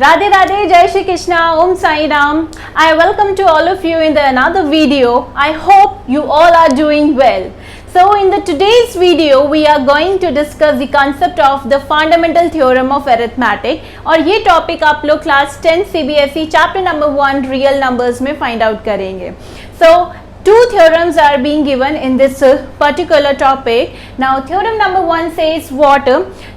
Radhe Radhe, Jai Shri Krishna, Om Sai Ram. I welcome to all of you in another video. I hope you all are doing well. So in today's video, we are going to discuss the concept of the fundamental theorem of arithmetic. और ये topic आप लोग class 10 CBSE chapter number 1 real numbers में find out करेंगे. So two theorems are being given in this particular topic. Now theorem number 1 says what?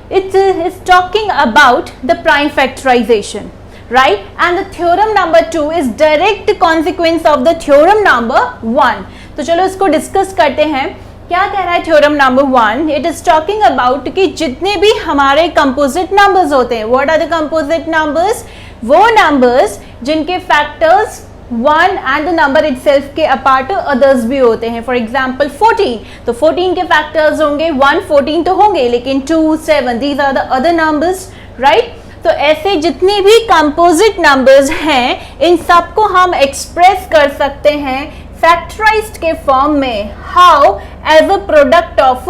It is talking about the prime factorization, right? And the theorem number 2 is direct consequence of the theorem number 1. तो चलो इसको discuss करते हैं. क्या कह रहा है theorem number 1? It is talking about कि जितने भी हमारे कंपोजिट नंबर्स होते हैं, what are the composite numbers? वो नंबर्स जिनके factors 1 and the number itself के अपार्ट अदर्स भी होते हैं. फॉर एग्जांपल 14, तो 14 के फैक्टर्स होंगे 1, 14 तो होंगे, लेकिन 2, 7, these are the other numbers, right? तो ऐसे जितने भी कंपोजिट नंबर्स हैं, इन सबको हम एक्सप्रेस कर सकते हैं फैक्टराइज्ड के फॉर्म में. How? As a product of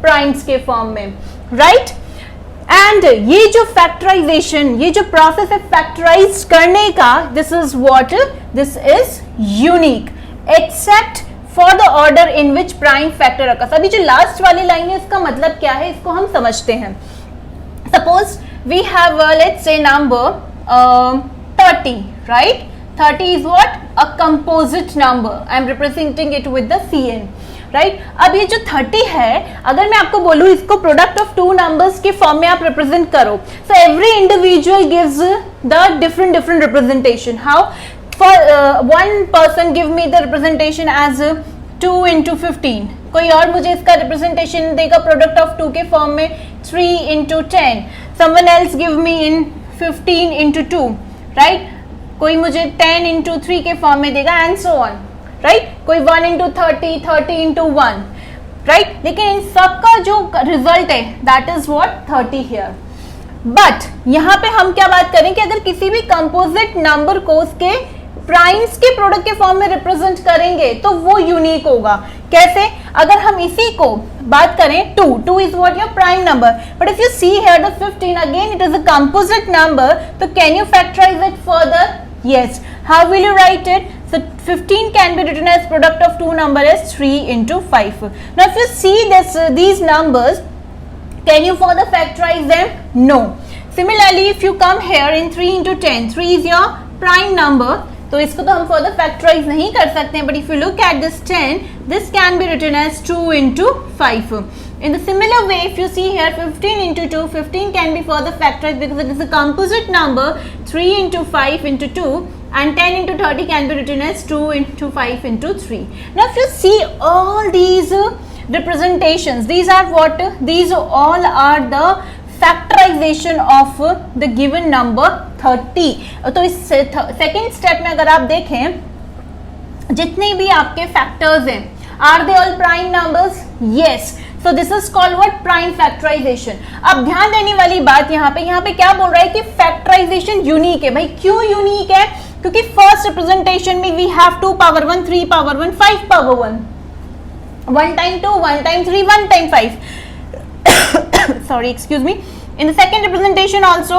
primes के फॉर्म में, राइट? एंड ये जो फैक्टराइजेशन, ये जो प्रोसेस है फैक्टराइज करने का, this is what? This is unique accept for the order in which prime factor occurs. अभी जो लास्ट वाली लाइन है, इसका मतलब क्या है, इसको हम समझते हैं. Suppose we have let's say number 30, right? 30 is what? A composite number. I am representing it with the Cn, right? अब ये जो 30 है, अगर मैं आपको बोलूँ इसको प्रोडक्ट ऑफ टू नंबर्स के फॉर्म में आप रिप्रेजेंट करो, so every individual gives the different representation. How? For one person give me the representation as 2 into 15. कोई और मुझे इसका रिप्रेजेंटेशन देगा प्रोडक्ट ऑफ 2 के फॉर्म में 3 into 10. Someone else give me in 15 into 2, right? कोई मुझे 10 into 3 के फॉर्म में देगा एंड सो ऑन, राइट? कोई 1 into 30, 30 into 1, राइट? लेकिन इन सबका जो रिजल्ट है that is what? 30 here. But यहाँ पे हम क्या बात करें कि अगर किसी भी कंपोजिट नंबर को उसके प्राइम्स के प्रोडक्ट के फॉर्म में रिप्रेजेंट करेंगे तो वो यूनिक होगा. कैसे? अगर हम इसी को बात करें 2 is what? Your prime number. But if you see here the 15, again it is a composite number, so can you factorize it further? Yes. How will you write it? So 15 can be written as product of two numbers as 3 into 5. Now if you see this these numbers, can you further factorize them? No. Similarly, if you come here in 3 into 10, 3 is your prime number, तो इसको तो हम further factorize नहीं कर सकते हैं. But if you look at this 10, this can be written as 2 into 5. In the similar way, if you see here 15 into 2, 15 can be further factorized because it is a composite number. 3 into 5 into 2 and 10 into 30 can be written as 2 into 5 into 3. Now if you see all these representations, these are what? These all are the factorization of the given number 30. तो इस second step में अगर आप देखें, जितने भी आपके factors हैं, are they all prime numbers? Yes. So this is called what? Prime factorization. अब ध्यान देने वाली बात यहाँ पे क्या बोल रहा है कि फैक्टराइजेशन यूनिक है. भाई क्यों यूनिक है? क्योंकि फर्स्ट रिप्रेजेंटेशन में we have 2 power 1, 3 power 1, 5 power 1, 1 time 2, 1 time 3, 1 time 5. Sorry, excuse me. In the second representation also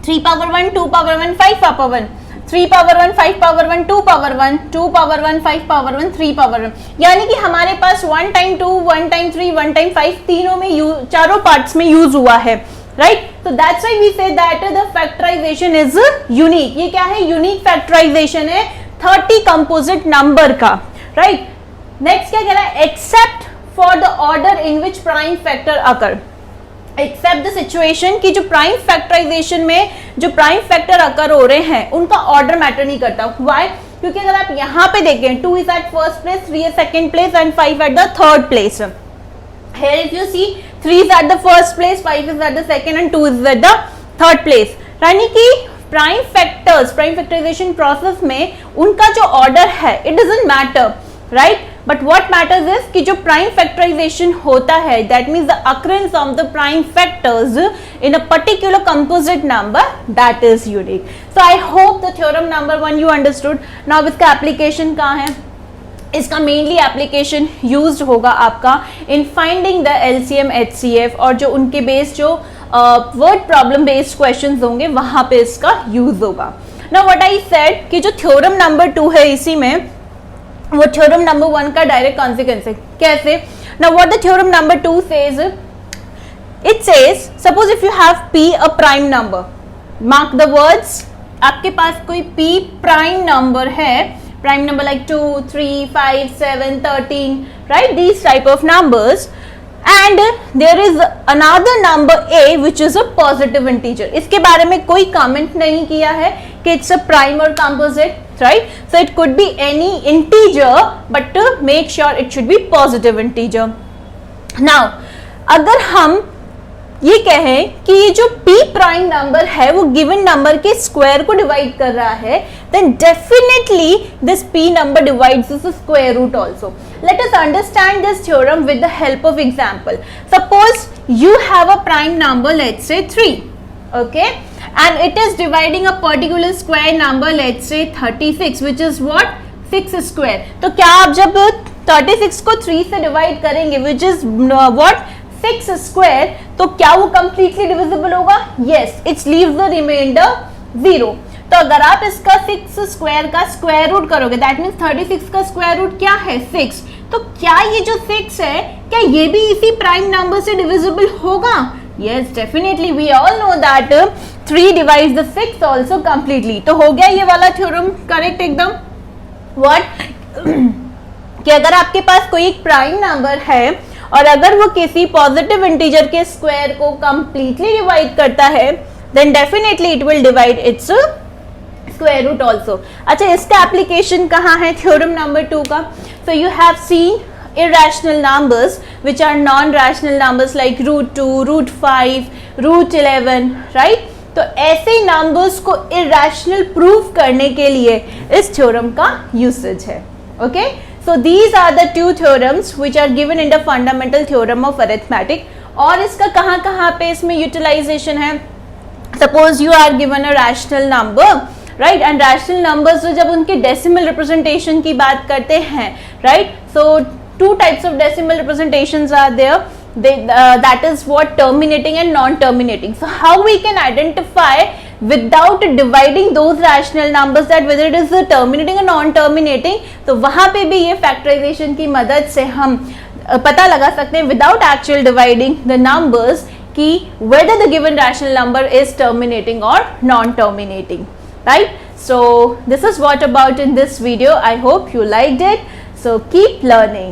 3 power 1, 2 power 1, 5 power 1, 3 power 1, 5 power 1, 2 power 1, 2 power 1, 5 power 1, 3 power 1. यानी कि हमारे पास 1 time 2, 1 time 3, 1 time 5 तीनों में चारों parts में use हुआ है, राइट? तो that's why we say that the factorization is unique. ये क्या है? यूनिक फैक्टराइजेशन है 30 कंपोजिट नंबर का, राइट? नेक्स्ट क्या कह रहा है? Except for the order in which prime factor occur. Except the situation की जो प्राइम फैक्टराइजेशन में जो प्राइम फैक्टर अकर हो रहे हैं उनका ऑर्डर मैटर नहीं करता. व्हाई? क्योंकि अगर आप यहाँ पे देखें 2 is at first place, 3 is second place and 5 at the third place. Here if you see 3 is at the first place, 5 is at the second and 2 is at the third place. यानी कि prime factors, prime factorization process में उनका जो order है it doesn't matter, right? But what matters is कि जो prime factorization होता है that means the occurrence of the prime factors in a particular composite number that is unique. So I hope the theorem number 1 you understood. Now इसका application कहाँ है? इसका mainly application used होगा आपका in finding the LCM HCF और जो उनके base जो वर्ड प्रॉब्लम बेस्ड क्वेश्चंस होंगे वहां पे इसका यूज होगा। नाउ व्हाट आई सेड कि जो थ्योरम नंबर 2 है इसी में वो थ्योरम नंबर 1 का डायरेक्ट कॉन्सिक्वेंस है। कैसे? Now what the theorem number 2 says, it says suppose if you have p a prime number, mark the words, आपके पास कोई p प्राइम नंबर है, prime number like 2, 3, 5, 7, 13, right? These type of numbers, and there is another number a which is a positive integer. इसके बारे में कोई comment नहीं किया है कि it's a prime or composite, right? So it could be any integer, but to make sure it should be positive integer. Now, अगर हम ये कहें कि ये जो p प्राइम नंबर है वो गिवन नंबर के स्क्वायर को डिवाइड कर रहा है, then definitely this p number divides the square root also. Let us understand this theorem with the help of example. Suppose you have a prime number, let's say 3, okay, and it is dividing a particular square number, let's say 36, which is what? 6 square. तो क्या आप जब 36 को 3 से divide करेंगे, which is what? 6 square, तो क्या वो कंप्लीटली डिविजिबल होगा? Yes, it's leaves the remainder 0। तो अगर आप इसका 6 स्क्वायर का स्क्वायर रूट करोगे, दैट मीन्स 36 का स्क्वायर रूट क्या है? 6। तो क्या ये जो 6 है, क्या ये भी इसी प्राइम नंबर से डिविजिबल होगा? Yes, definitely, we all know that 3 divides the 6 also completely. तो हो गया ये वाला थ्योरम करेक्ट एकदम। व्हाट कि अगर आपके पास कोई एक प्राइम नंबर है और अगर वो किसी पॉजिटिव इंटीजर के स्क्वायर को कंप्लीटली डिवाइड करता है, then definitely it will divide its square root also. अच्छा, इसका एप्लीकेशन कहाँ है थ्योरम नंबर 2 का? So you have seen irrational numbers which are non-rational numbers like √2, √5, √11, right? तो ऐसे नंबर्स को irrational प्रूव करने के लिए इस थ्योरम का यूसेज है। Okay, so these are the two theorems which are given in the fundamental theorem of arithmetic. और इसका कहाँ पे इसमें यूटिलाइजेशन है? Suppose you are given a rational number, right? And rational numbers जब उनके decimal representation की बात करते हैं, right? So two types of decimal representations are there. That is what? Terminating and non-terminating. So how we can identify without dividing those rational numbers that whether it is terminating or non-terminating? तो वहाँ पे भी ये factorization की मदद से हम पता लगा सकते हैं without actual dividing the numbers कि whether the given rational number is terminating or non-terminating, right? So this is what about in this video. I hope you liked it. So keep learning.